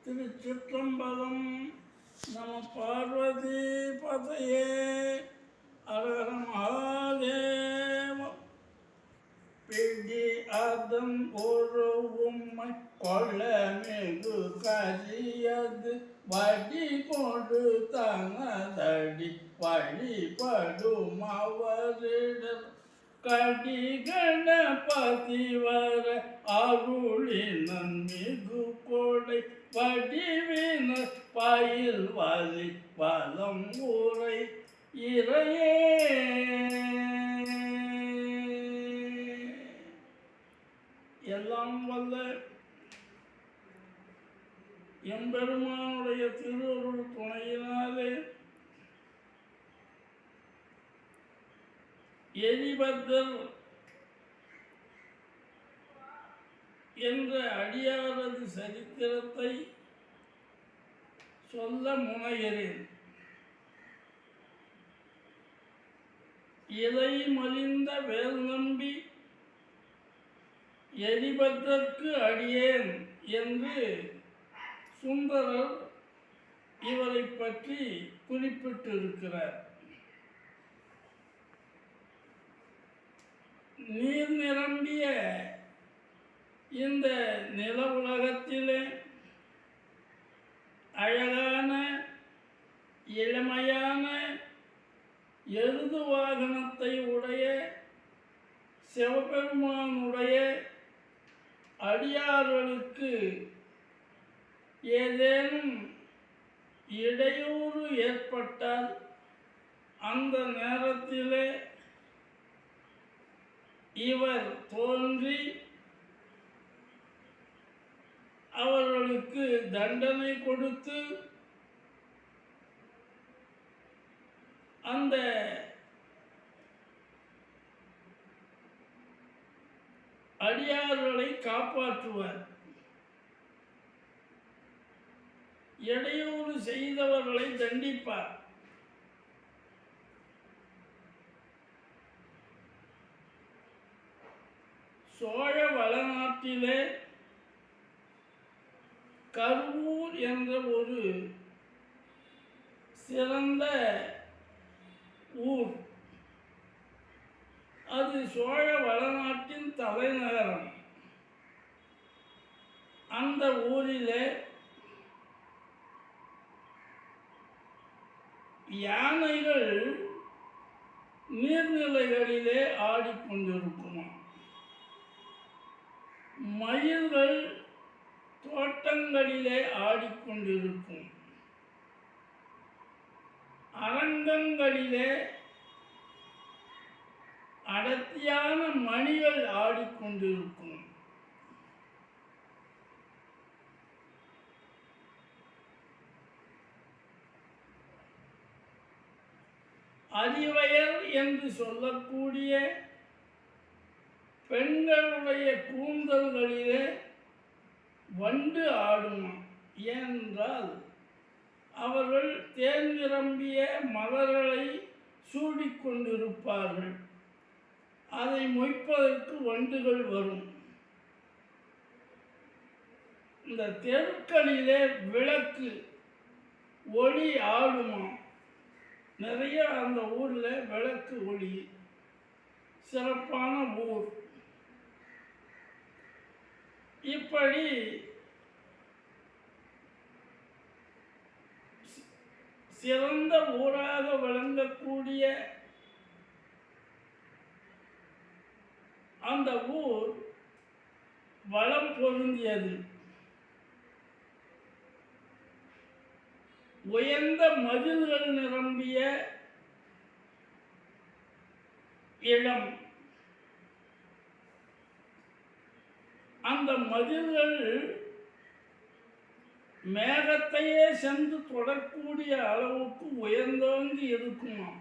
திருச்சிற்றம்பலம். நம பார்வதி பதையே. அரஹர மகாதேவ. பிடி அதம் ஒரு உம்மை கொள்ள மிகு கரியது வடி கொண்டு தனதடி வழிபடும் அவரிடர் கடி கணபதி வர அருளினன் மிகு கொடை வடிவின பயில் வலி வலம் உரை இறையே. எல்லாம் வல்ல எம்பெருமானுடைய திருவருள் துணையினாலே எரிபத்தர் என்ற அடியாரது சரித்திரத்தை சொல்ல முனைகிறேன். இலை மலிந்த வேல் நம்பி எரிபத்தற்கு அடியேன் என்று சுந்தரர் இவரை பற்றி குறிப்பிட்டிருக்கிறார். நீர் நிரம்பிய இந்த நில உலகத்திலே அழகான இளமையான எருது வாகனத்தை உடைய சிவபெருமானுடைய அடியார்களுக்கு ஏதேனும் இடையூறு ஏற்பட்டால் அந்த நேரத்திலே இவர் தோன்றி அவர்களுக்கு தண்டனை கொடுத்து அந்த அடியார்களை காப்பாற்றுவார். இடையூறு செய்தவர்களை தண்டிப்பார். சோழ வளநாட்டிலே கருவூர் என்ற ஒரு சிறந்த ஊர். அது சோழ வளநாட்டின் தலைநகரம். அந்த ஊரிலே யானைகள் நீர்நிலைகளிலே ஆடிக்கொண்டிருக்குமா, மயில்கள் தோட்டங்களிலே ஆடிக்கொண்டிருக்கும், அரங்கங்களிலே அடர்த்தியான மணிகள் ஆடிக்கொண்டிருக்கும். அறிவயல் என்று சொல்லக்கூடிய பெண்களுடைய கூந்தல்களிலே வண்டு ஆடுமா. ஏனென்றால் அவர்கள் தேன் நிரம்பிய மலர்களை சூடிக்கொண்டிருப்பார்கள். அதை மொய்ப்பதற்கு வண்டுகள் வரும். இந்த தெருக்களிலே விளக்கு ஒளி ஆடுமா. நிறைய அந்த ஊரில் விளக்கு ஒளி. சிறப்பான ஊர். இப்படி சிறந்த ஊராக விளங்கக்கூடிய அந்த ஊர் வளம் பொருந்தியது. உயர்ந்த மதில்கள் நிரம்பிய இடம். அந்த மதில்கள் மேகத்தையே சென்று தொடக்கூடிய அளவுக்கு உயர்ந்தோங்கி இருக்குமா.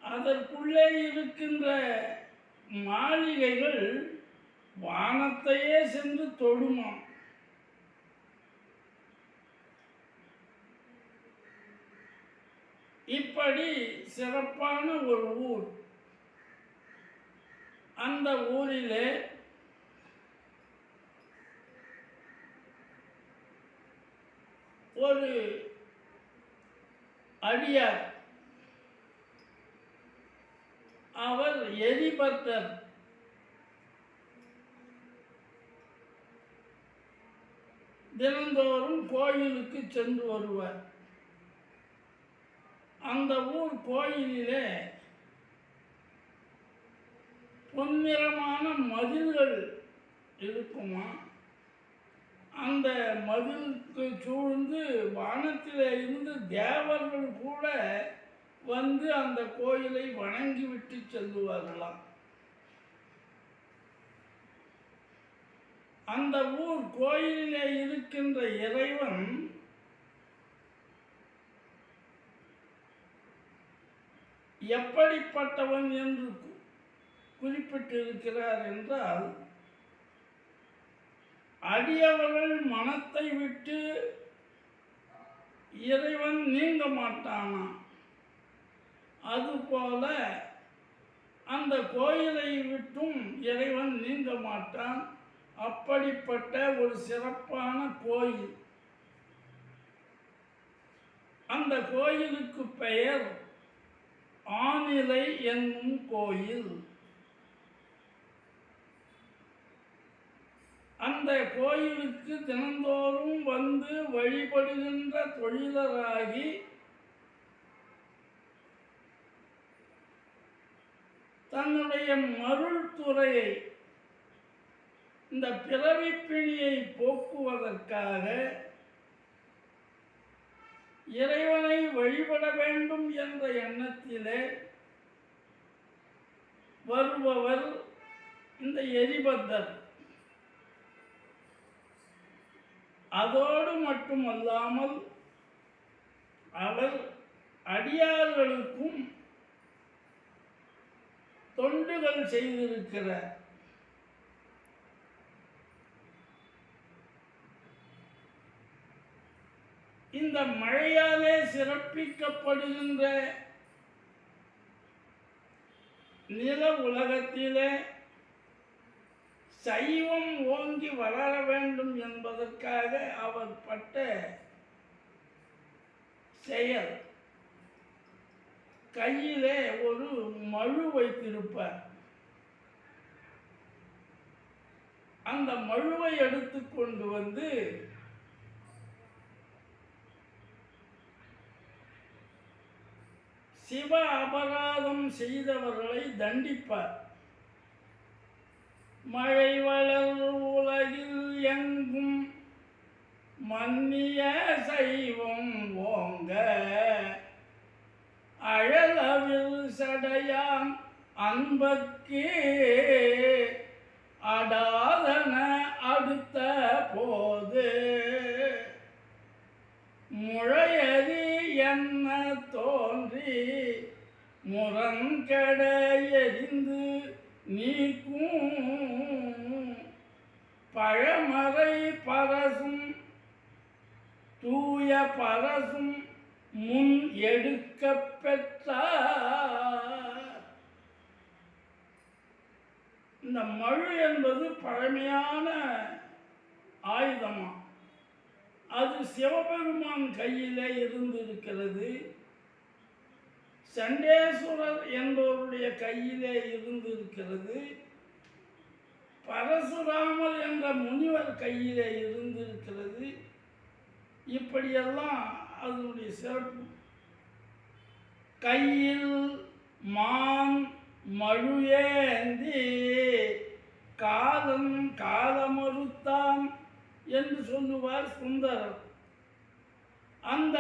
அதற்குள்ளே இருக்கின்ற மாளிகைகள் வானத்தையே சென்று தொடுமா. இப்படி சிறப்பான ஒரு ஊர். அந்த ஊரிலே ஒரு அடியார், அவர் எரிபத்தர். தினந்தோறும் கோயிலுக்கு சென்று வருவார். அந்த ஊர் கோயிலிலே பொன்னிறமான மதில்கள் இருக்குமா. அந்த மதிலுக்கு சூழ்ந்து வானத்தில் இருந்து தேவர்கள் கூட வந்து அந்த கோயிலை வணங்கிவிட்டு செல்லுவார்களாம். அந்த ஊர் கோயிலிலே இருக்கின்ற இறைவன் எப்படிப்பட்டவன் என்று குறிப்பிட்டிருக்கிறார் என்றால், அடியவர்கள் மனத்தை விட்டு இறைவன் நீங்க மாட்டானா. அதுபோல அந்த கோயிலை விட்டும் இறைவன் நீங்க மாட்டான். அப்படிப்பட்ட ஒரு சிறப்பான கோயில். அந்த கோயிலுக்கு பெயர் ஆனிலை என்னும் கோயில். அந்த கோயிலுக்கு தினந்தோறும் வந்து வழிபடுகின்ற தொழிலராகி தன்னுடைய மருள் துறையை, இந்த பிறவிப்பிணியை போக்குவதற்காக இறைவனை வழிபட வேண்டும் என்ற எண்ணத்திலே வருபவர் இந்த எரிபத்தர். அதோடு மட்டுமல்லாமல் அவர் அடியார்களுக்கும் தொண்டுகள் செய்திருக்கிறார். இந்த மழையாலே சிறப்பிக்கப்படுகின்ற நில உலகத்திலே சைவம் ஓங்கி வளர வேண்டும் என்பதற்காக அவர் பட்ட செயல். கையிலே ஒரு மழு வைத்திருப்பார். அந்த மழுவை எடுத்துக்கொண்டு வந்து சிவ அபராதம் செய்தவர்களை தண்டிப்பார். மழை வளர் உலகில் எங்கும் மன்னிய சைவம் ஓங்க, அழலவில் சடையாம் அன்பர்க்கே அடாதன அடுத்த போது, முழையறி என்ன தோன்றி முரண்கட எரிந்து நீக்கும், பழமறை பரசும் தூய பரசும் முன் எடுக்க பெற்றார். இந்த மழு என்பது பழமையான ஆயுதமா. அது சிவபெருமான் கையிலே இருந்திருக்கிறது. சண்டேஸ்வரர் என்பவருடைய கையிலே இருந்திருக்கிறது. பரசுராமர் என்ற முனிவர் கையிலே இருந்திருக்கிறது. இப்படியெல்லாம் அதனுடைய சிறப்பு. கையில் மான் மழுஏந்தி காலம் காலமறுத்தான் என்று சொல்லுவார் சுந்தரர். அந்த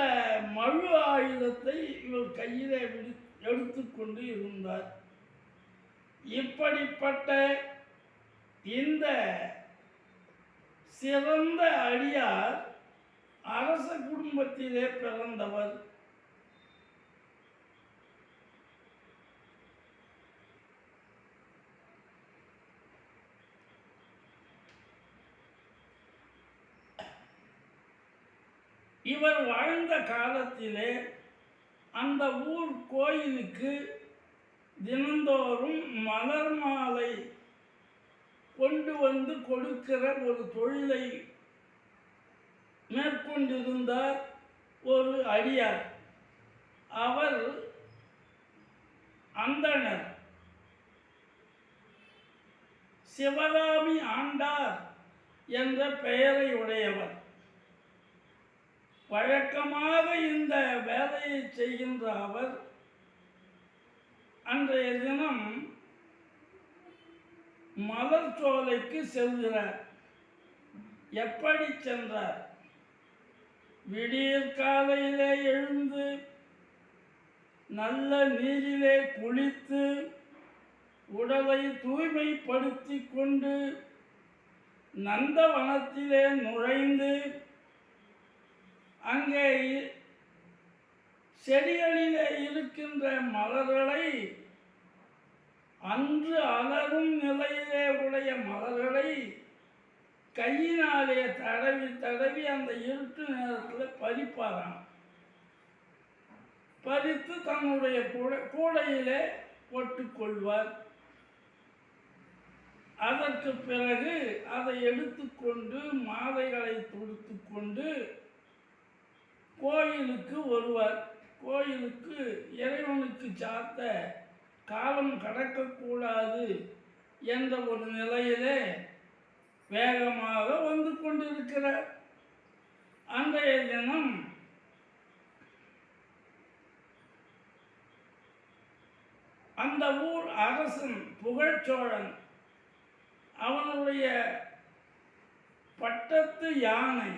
மழு ஆயுதத்தை இவர் கையிலே எடுத்துக்கொண்டு இருந்தார். இப்படிப்பட்ட இந்த சிறந்த அடியார் அரச குடும்பத்திலே பிறந்தவர். இவர் வாழ்ந்த காலத்திலே அந்த ஊர் கோயிலுக்கு தினந்தோறும் மலர் மாலை கொண்டு வந்து கொடுக்கிற ஒரு தொழிலை மேற்கொண்டு கொண்டிருந்தார் ஒரு அடியார். அவர் அந்தணர். சிவகாமி ஆண்டார் என்ற பெயரை உடையவர். வழக்கமாக இந்த வேலையை செய்கின்ற அவர் அன்றைய தினம் மலர் சோலைக்கு செல்கிறார். எப்படி சென்றார்? விடியற் காலையிலே எழுந்து நல்ல நீரிலே குளித்து உடலை தூய்மைப்படுத்தி கொண்டு நந்தவனத்திலே நுழைந்து அங்கே செடிகளிலே இருக்கின்ற மலர்களை, அன்று அலரும் நிலையிலே உடைய மலர்களை கையினாலே தடவி தடவி அந்த இருட்டு நேரத்தில் பறிப்பாராம். பறித்து தன்னுடைய கூடையிலே போட்டுக்கொள்வார். அதற்கு பிறகு அதை எடுத்துக்கொண்டு மாலைகளை தொடுத்து கொண்டு கோயிலுக்கு வருவார். கோயிலுக்கு இறைவனுக்கு சாத்த காலம் கடக்கக்கூடாது என்ற ஒரு நிலையிலே வேகமாக வந்து கொண்டிருக்கிறார். அன்றைய தினம் அந்த ஊர் அரசன் புகழ்ச்சோழன், அவனுடைய பட்டத்து யானை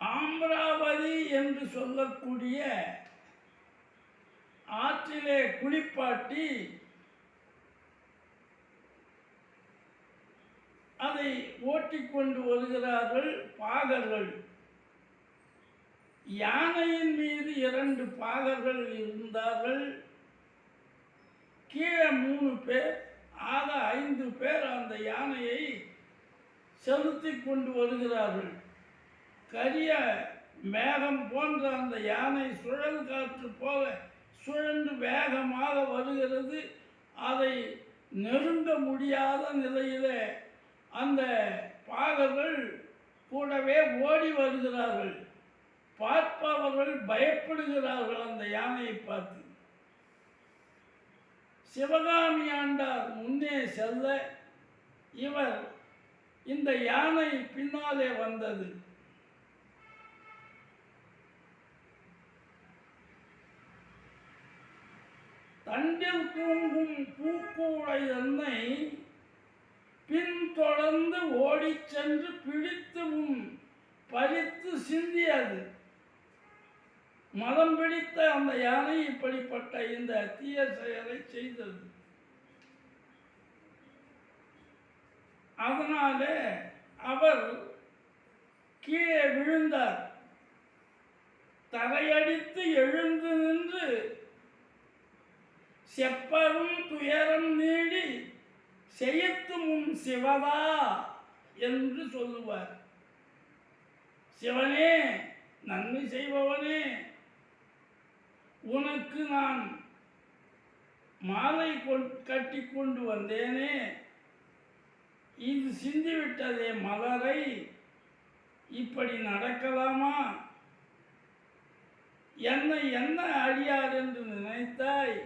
ஆம்ராவதி என்று சொல்லக்கூடிய ஆற்றிலே குளிப்பாட்டி அதை ஓட்டிக்கொண்டு வருகிறார்கள் பாகர்கள். யானையின் மீது 2 பாகர்கள் இருந்தார்கள். கீழே 3 பேர், ஆக 5 பேர் அந்த யானையை செலுத்தி கொண்டு வருகிறார்கள். கரிய மேகம் போன்ற அந்த யானை சுழல் காற்று போல சுழன்று வேகமாக வருகிறது. அதை நெருங்க முடியாத நிலையிலே அந்த பாகர்கள் கூடவே ஓடி வருகிறார்கள். பார்ப்பவர்கள் பயப்படுகிறார்கள் அந்த யானையை பார்த்து. சிவகாமி ஆண்டார் முன்னே செல்ல இவர் இந்த யானை பின்னாலே வந்தது. தண்டில் தூங்கும் பூக்கூடை என்னை பின்தொடர்ந்து ஓடிச் சென்று பிடித்து பறித்து சிந்தியது. மதம் பிடித்த அந்த யானை இப்படிப்பட்ட இந்த தீய செயலை செய்தது. அதனாலே அவர் கீழே விழுந்தார். தரையடித்து எழுந்து நின்று செப்பரும் துயரம் நீடி செய்யத்து முன் சிவதா என்று சொல்லுவார். சிவனே, நன்மை செய்பவனே, உனக்கு நான் மாலை கட்டி கொண்டு வந்தேனே, இது சிந்திவிட்டதே மலரை, இப்படி நடக்கலாமா? என்னை என்ன அடியார் என்று நினைத்தாய்?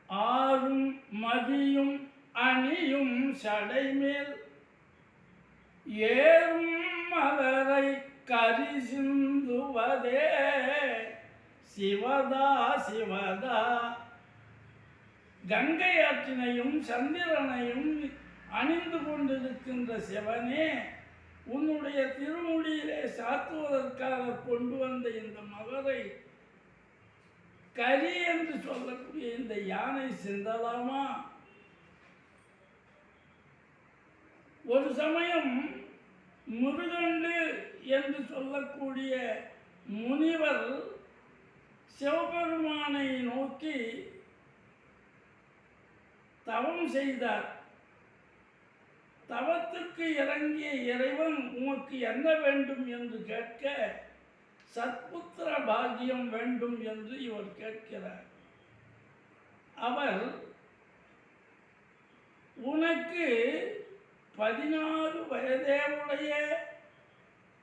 ஆறும் மதியும் அணியும் சடைமேல் ஏறும் மலரை கரி சிந்துவதே சிவதா சிவதா. கங்கை ஆற்றினையும் சந்திரனையும் அணிந்து கொண்டிருக்கின்ற சிவனே, உன்னுடைய திருமுடியிலே சாத்துவதற்காக கொண்டு வந்த இந்த மலரை கரி என்று சொல்லக்கூடிய இந்த யானை சிந்தலாமா? ஒரு சமயம் முருகண்டு என்று சொல்லக்கூடிய முனிவர் சிவபெருமானை நோக்கி தவம் செய்தார். தவத்துக்கு இறங்கிய இறைவன் உமக்கு என்ன வேண்டும் என்று கேட்க, சத்புத்திர பாக்கியம் வேண்டும் என்று இவர் கேட்கிறார். அவர் உனக்கு 14 வயதே உடைய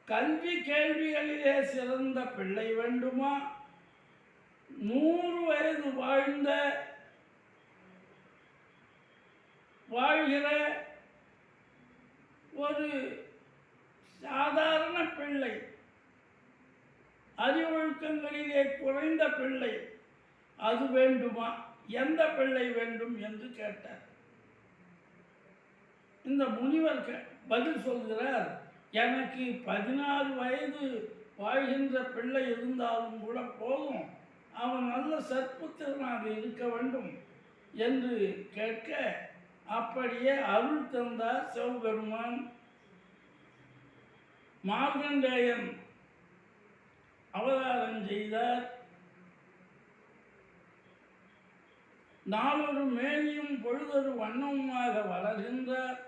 கல்வி கேள்விகளிலே சிறந்த பிள்ளை வேண்டுமா? 100 வயது வாழ்கிற ஒரு சாதாரண பிள்ளை, அறிவொழுக்கங்களிலே குறைந்த பிள்ளை, அது வேண்டுமா? எந்த பிள்ளை வேண்டும் என்று கேட்டார். இந்த முனிவர் பதில் சொல்கிறார், எனக்கு 14 வயது வாழ்கின்ற பிள்ளை இருந்தாலும் கூட போதும், அவன் நல்ல சற்புத்திரனாக இருக்க வேண்டும் என்று கேட்க, அப்படியே அருள் தந்தார் சிவபெருமான். மார்கண்டேயன் அவதாரம் செய்தார். நாளொரு மேனியும் பொழுதொரு வண்ணமுமாக வளர்கின்றார்.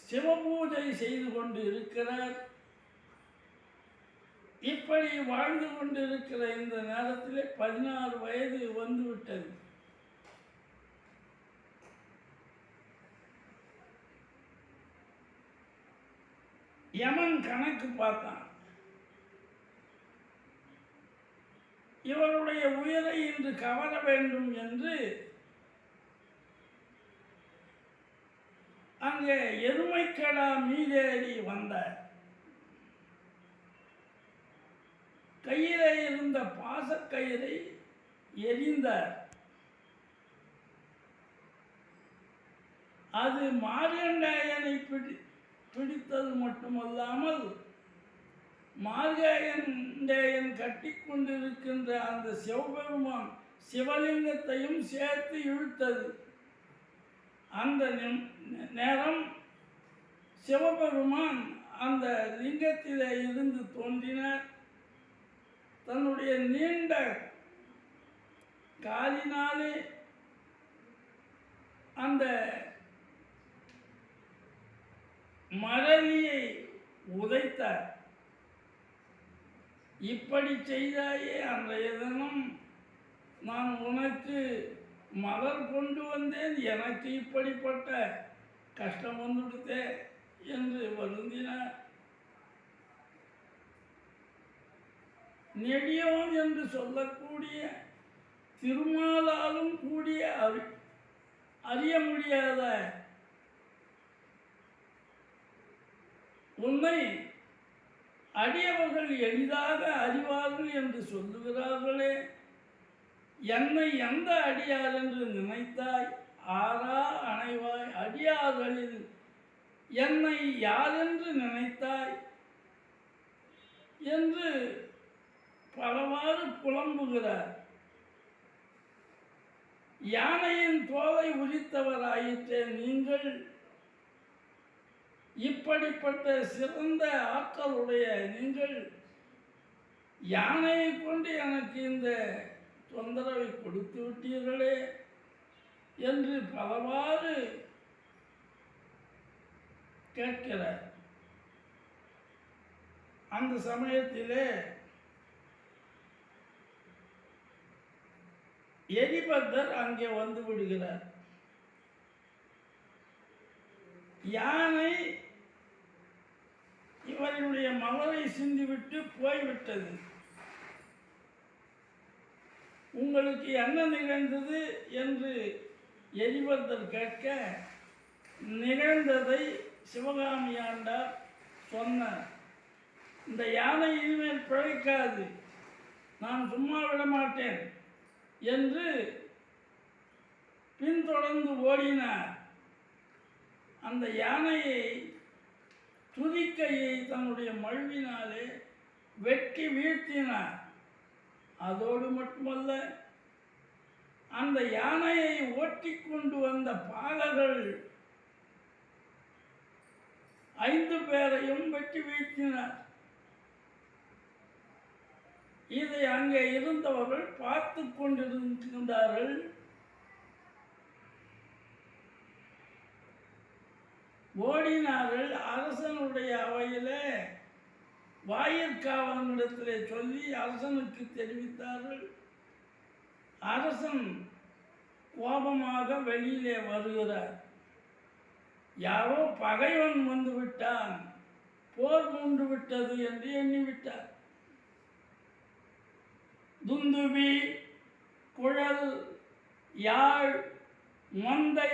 சிவபூஜை செய்து கொண்டு இருக்கிறார். இப்படி வாழ்ந்து கொண்டிருக்கிற இந்த நேரத்திலே 14 வயது வந்துவிட்டது. யமன் கணக்கு பார்த்தான். இவருடைய உயிரை இன்று கவர வேண்டும் என்று அங்கே எருமைக்கடா மீதேறி வந்தார். கையிலே இருந்த பாசக்கயிறை எரிந்தார். அது மார்கண்டேயனை பிடித்தது மட்டுமல்லாமல் மார்கண்டேயன் கட்டி கொண்டிருக்கின்ற அந்த சிவபெருமான் சிவலிங்கத்தையும் சேர்த்து இழுத்தது. அந்த நேரம் சிவபெருமான் அந்த லிங்கத்திலே இருந்து தோன்றினார். தன்னுடைய நீண்ட காலினாலே அந்த மரலியை உதைத்தார். இப்படி செய்தாயே, அன்றைய தினம் நான் உனக்கு மலர் கொண்டு வந்தேன், எனக்கு இப்படிப்பட்ட கஷ்டம் வந்துடுத்தே என்று வருந்தினார். நெடியோன் என்று சொல்லக்கூடிய திருமாலாலும் கூடிய அறிய முடியாத உன்னை அடியவர்கள் எளிதாக அறிவார்கள் என்று சொல்லுகிறார்களே, என்னை எந்த அடியார் என்று நினைத்தாய்? ஆரா அணைவாய், அடியார்களில் என்னை யாரென்று நினைத்தாய் என்று பலவாறு புலம்புகிறார். யானையின் தோலை உரித்தவராயிற்றே நீங்கள், இப்படிப்பட்ட சிறந்த ஆற்றலுடைய நீங்கள் யானையை கொண்டு எனக்கு இந்த தொந்தரவை கொடுத்து விட்டீர்களே என்று பலவாறு கேட்கிறார். அந்த சமயத்திலே எரிபத்தர் அங்கே வந்து விடுகிறார். யானை இவருடைய மலரை சிந்திவிட்டு போய்விட்டது. உங்களுக்கு என்ன நிகழ்ந்தது என்று எரிபத்தர் கேட்க, நிகழ்ந்ததை சிவகாமி ஆண்டார் சொன்னார். இந்த யானை இனிமேல் பிழைக்காது, நான் சும்மா விட மாட்டேன் என்று பின்தொடர்ந்து ஓடினார். அந்த யானையை துதிக்கையை தன்னுடைய மழுவினாலே வெட்டி வீழ்த்தினார். அதோடு மட்டுமல்ல, அந்த யானையை ஓட்டி கொண்டு வந்த பாலகர்கள் 5 பேரையும் வெட்டி வீழ்த்தினார். இதை அங்கே இருந்தவர்கள் பார்த்து கொண்டிருக்கின்றார்கள். ஓடினார்கள். அரசனுடைய அவையிலே வாயிற்காவலனிடத்திலே சொல்லி அரசனுக்கு தெரிவித்தார்கள். அரசன் கோபமாக வெளியிலே வருகிறார். யாரோ பகைவன் வந்து விட்டான், போர் மூண்டு விட்டது என்று எண்ணிவிட்டார். துந்துபி, குழல், யாழ், மொந்தை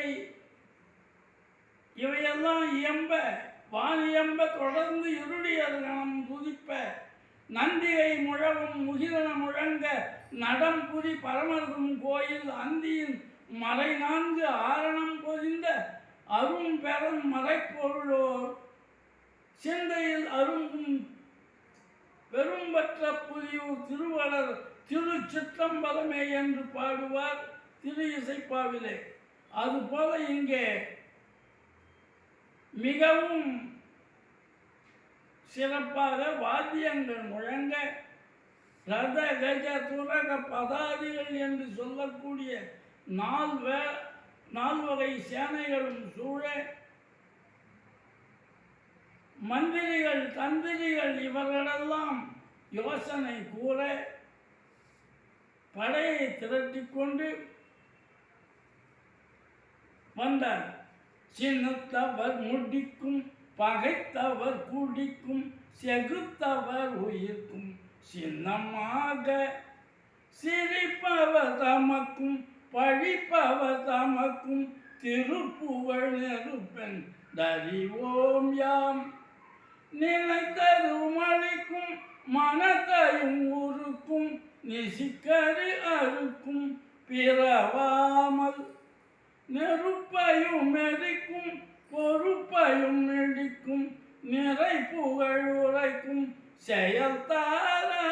இவையெல்லாம் இயம்ப, வானியம்ப தொடர்ந்து இருளியர்கணம் துதிப்ப, நந்திகை முழவும் முகிலன முழங்க, நடம்புரி பரமர்தும் கோயில் அந்தியின் மறை நான்கு ஆரணம் பொதிந்த அரும் பெறும் மறைப்பொருளோர் சிந்தையில் அரும்பும் பெரும்பற்ற புலியூர் திருவளர் திருச்சிற்றம்பலமே என்று பாடுவார் திரு இசைப்பாவிலே. அதுபோல இங்கே மிகவும் சிறப்பாக வாத்தியங்கள் முழங்க, ரத கஜ துரக பதாதிகள் என்று சொல்லக்கூடிய நால் வகை சேனைகளும் சூழ, மந்திரிகள் தந்திரிகள் இவர்களெல்லாம் யோசனை கூற, படையை திரட்டிக்கொண்டு வந்தார். சின்னத்தவர் முடிக்கும், பகைத்தவர் குடிக்கும், செகுத்தவர் உயிர்க்கும் சின்னமாக, சிரிப்பவர் தமக்கும் பழிப்பவர் தமக்கும் திருப்புகழ் நெருப்பென் தறிவோம் யாம். நினைத்தரும் அளிக்கும் மனத்தையும் உருக்கும், நிசிக்கரு அறுக்கும் பிறவாமல், நெருப்பையும் எரிக்கும் பொறுப்பையும் இடிக்கும், நிறை புகழ் உரைக்கும் செயல்தாராய்.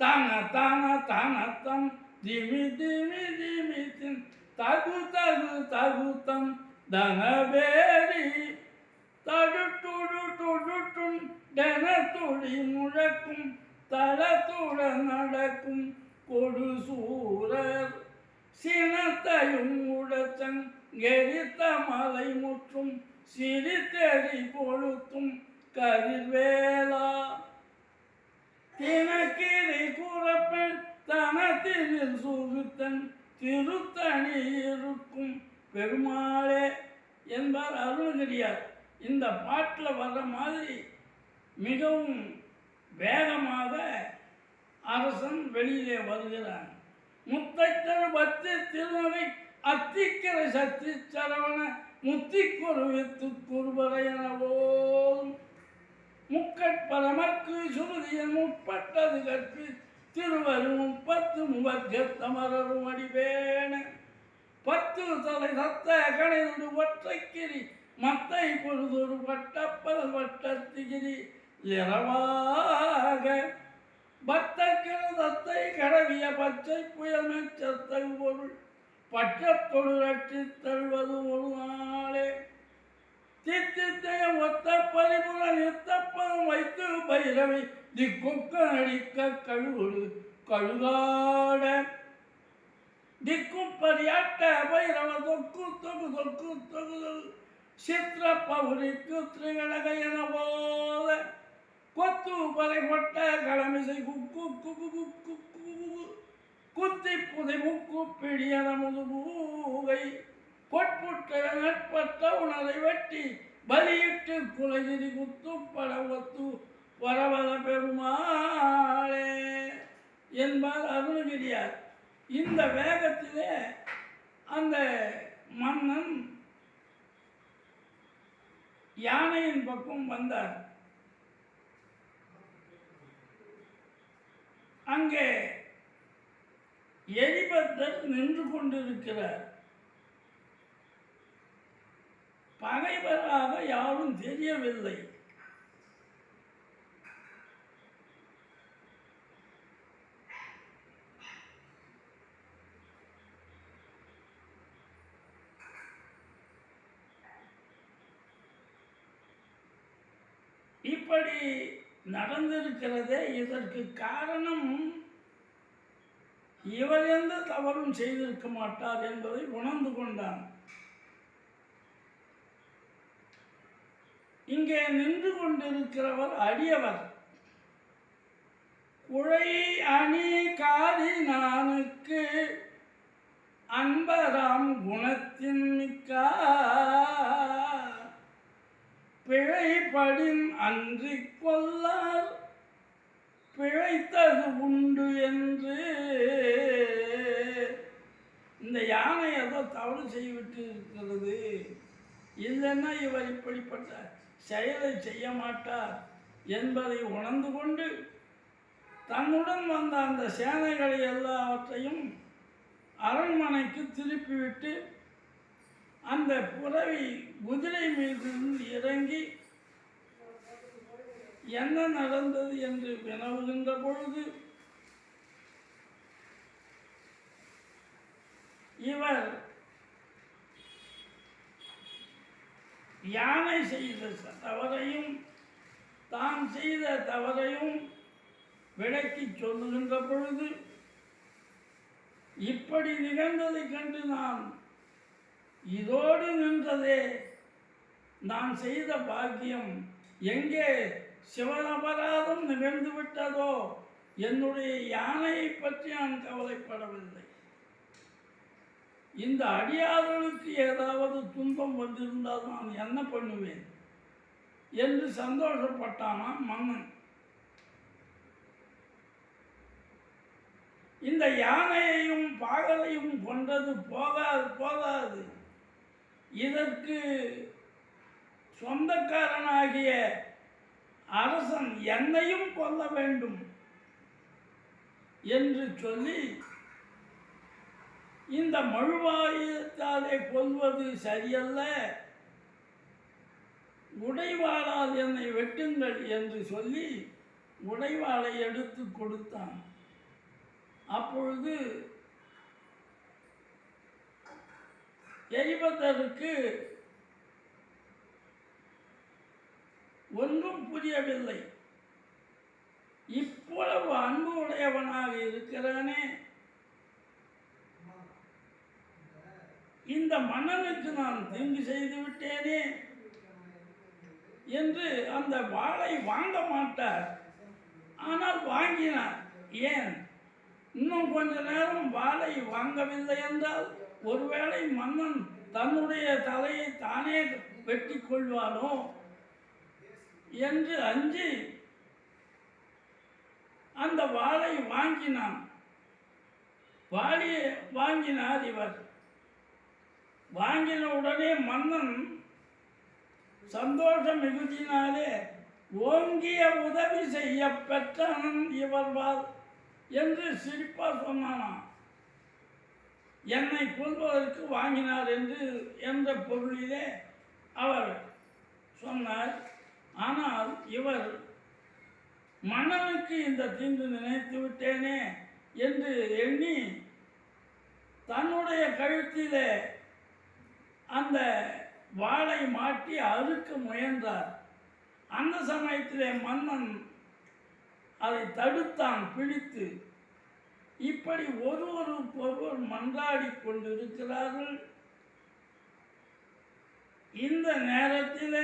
தன தன தனத்தம் திமி திமி திமித்தின் தகு தகு தகுத்தம் தனவேரி, தடுட்டுடு தொடுட்டும் டெனத்துடி முழக்கும், தளத்துட நடக்கும் கொடு சூரர், சினத்தையும் உடச்சங் எரித்த மலை முற்றும், சிரித்தெறி கொளுத்தும் கதிர்வேலா. தினக்கிரி கூறப்பெண் தனத்தினில் சுருத்தன், திருத்தணி இருக்கும் பெருமாளே என்பார் அருணகிரியார். இந்த பாட்டில் வர்ற மாதிரி மிகவும் வேகமாக அரசன் வெளியிலே வருகிறான். முத்தைத்தரு பத்து திருநகை அத்திக்கரை சக்தி சரவண முத்திக்கொரு வித்து குருபரை எனவோம், முக்கட்பரமக்கு சுருதியன் முற்பட்டது கற்பி திருவரும் 30 முவர்க்கத்தமரரும் அடிவேன, 10 தலை சத்த கணைந்து ஒற்றைக்கிரி மத்தை பொழுதொரு வட்டப்பல் வட்டத்திகிரி இரவாக, பத்தக்கிற தத்தை கடவிய பச்சை புயல் மெச்சத்தை பொருள் பற்றத்தொடு ரட்சி தழுவது ஒரு நாளே. தித்தித்தைய ஒத்த பரிபுர நித்தப்பம் வைத்து பைரவை திக்குக்க அடிக்க கழுகுடு கழுகாட, திக்கும் பரியாட்ட பைரவ தொக்கு தொகு தொக்கு தொகு சித்திர பௌரிக்கு திரிகடக என போல, கொத்து பறை கொட்ட களமிசை குக்கு குக்கு குக்கு குத்தி புதை முக்கு பிடியன முதுபூகை, பொற்புட்ட நட்பட்ட உணரை வெட்டி பலியிட்டு குலகிரி குத்து பட ஒத்து வரவர பெருமாளே என்பார் அருணகிரியார். இந்த வேகத்திலே அந்த மன்னன் யானையின் பக்கம் வந்தார். அங்கே எரிபத்தர் நின்று கொண்டிருக்கிறார். பகைவராக யாரும் தெரியவில்லை. இப்படி நடந்திருக்கிறதே, இதற்கு காரணம் இவர் எந்த தவறும் செய்திருக்க மாட்டார் என்பதை உணர்ந்து கொண்டான். இங்கே நின்று கொண்டிருக்கிறவர் அடியவர். குழை அணி காதி நானுக்கு அன்பராம் குணத்தின் மிக்கார் பிழைப்படின் அன்றி கொல்லார் பிழைத்தது உண்டு என்று. இந்த யானை ஏதோ தவறு செய்துவிட்டு இருக்கிறது, இல்லைன்னா இவர் இப்படிப்பட்ட செயலை செய்ய மாட்டார் என்பதை உணர்ந்து கொண்டு தன்னுடன் வந்த அந்த சேனைகளை எல்லாவற்றையும் அரண்மனைக்கு திருப்பிவிட்டு அந்த புறவி குதிரை மீது இறங்கி என்ன நடந்தது என்று வினவுகின்ற பொழுது இவர் யானை செய்த தவறையும் தான் செய்த தவறையும் விளக்கி சொல்லுகின்ற பொழுது, இப்படி நிகழ்ந்ததை கண்டு நான் இதோடு நின்றதே நான் செய்த பாக்கியம், எங்கே சிவனபராதம் நிகழ்ந்து விட்டதோ, என்னுடைய யானையை பற்றி நான் கவலைப்படவில்லை, இந்த அடியார்களுக்கு ஏதாவது துன்பம் வந்திருந்தால் நான் என்ன பண்ணுவேன் என்று சந்தோஷப்பட்டானாம் மன்னன். இந்த யானையையும் பாகலையும் கொண்டது போதாது, இதற்கு சொந்தக்காரனாகிய அரசன் என்னையும் கொல்ல வேண்டும் என்று சொல்லி, இந்த மழுவாயுதத்தாலே கொல்வது சரியல்ல, உடைவாளால் என்னை வெட்டுங்கள் என்று சொல்லி உடைவாளை எடுத்து கொடுத்தான். அப்பொழுது எரிபத்தருக்கு ஒன்றும் புரியவில்லை. இவ்வளவு அன்பு உடையவனாக இருக்கிறானே, இந்த மன்னனுக்கு நான் தீங்கு செய்து விட்டேனே என்று அந்த வாளை வாங்க மாட்டார். ஆனால் வாங்கினார். ஏன்? இன்னும் கொஞ்ச நேரம் வாளை வாங்கவில்லை என்றால் ஒருவேளை மன்னன் தன்னுடைய தலையை தானே வெட்டி கொள்வானோ என்று அஞ்சி அந்த வாளை வாங்கினார் இவர். வாங்கின உடனே மன்னன் சந்தோஷ மிகுதியினாலே ஓங்கிய உதவி செய்ய பெற்றனன் இவர்வால் என்று சிரிப்பா சொன்னானாம். என்னை கொல்வதற்கு வாங்கினார் என்ற பொருளிலே அவர் சொன்னார். ஆனால் இவர் மன்னனுக்கு இந்த தீங்கு நினைத்து விட்டேனே என்று எண்ணி தன்னுடைய கழுத்திலே அந்த வாளை மாட்டி அறுக்க முயன்றார். அந்த சமயத்திலே மன்னன் அதை தடுத்தான் பிடித்து. இப்படி ஒருவர் மன்றாடி கொண்டிருக்கிறார்கள். இந்த நேரத்தில்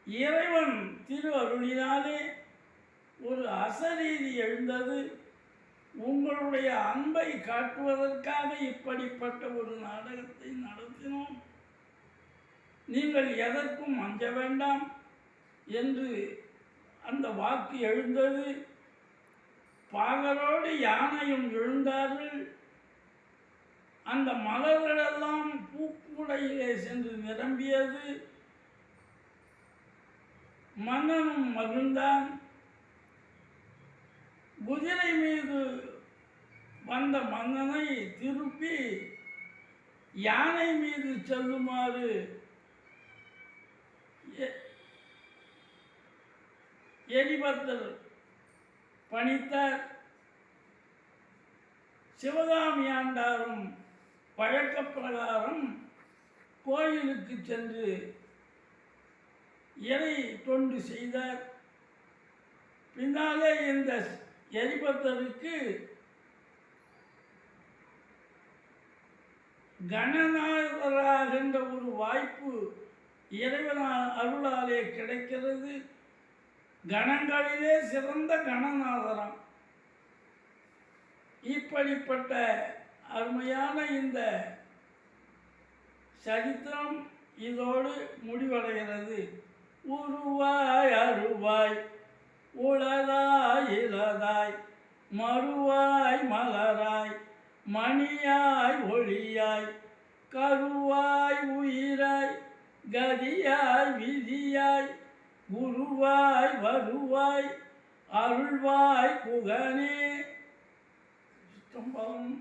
இறைவன் திரு அருளினாலே ஒரு அசரீதி எழுந்தது. உங்களுடைய அன்பை காட்டுவதற்காக இப்படிப்பட்ட ஒரு நாடகத்தை நடத்தினோம், நீங்கள் எதற்கும் அஞ்ச வேண்டாம் என்று அந்த வாக்கு எழுந்தது. பாகரோடு யானையும் எழுந்தார்கள். அந்த மலர்களெல்லாம் பூக்கூடையிலே சென்று நிரம்பியது. மன்னனும் மகிழ்ந்தான். குதிரை மீது வந்த மன்னனை திருப்பி யானை மீது செல்லுமாறு எரிபத்தர் பணித்தார். சிவகாமி ஆண்டாரும் பழக்க பிரகாரம் கோயிலுக்கு சென்று இறை தொண்டு செய்தார். பின்னாலே இந்த எரிபத்தருக்கு கணநாதராகின்ற ஒரு வாய்ப்பு இறைவனால் அருளாலே கிடைக்கிறது. கணங்களிலே சிறந்த கணநாதரம். இப்படிப்பட்ட அருமையான இந்த சரித்திரம் இதோடு முடிவடைகிறது. உருவாய் அருவாய் உளதாய் இளதாய் மறுவாய் மலராய் மணியாய் ஒளியாய் கருவாய் உயிராய் கதியாய் விதியாய் குருவாய் வருவாய் அருள்வாய் குகனே. சிற்றம்பலம்.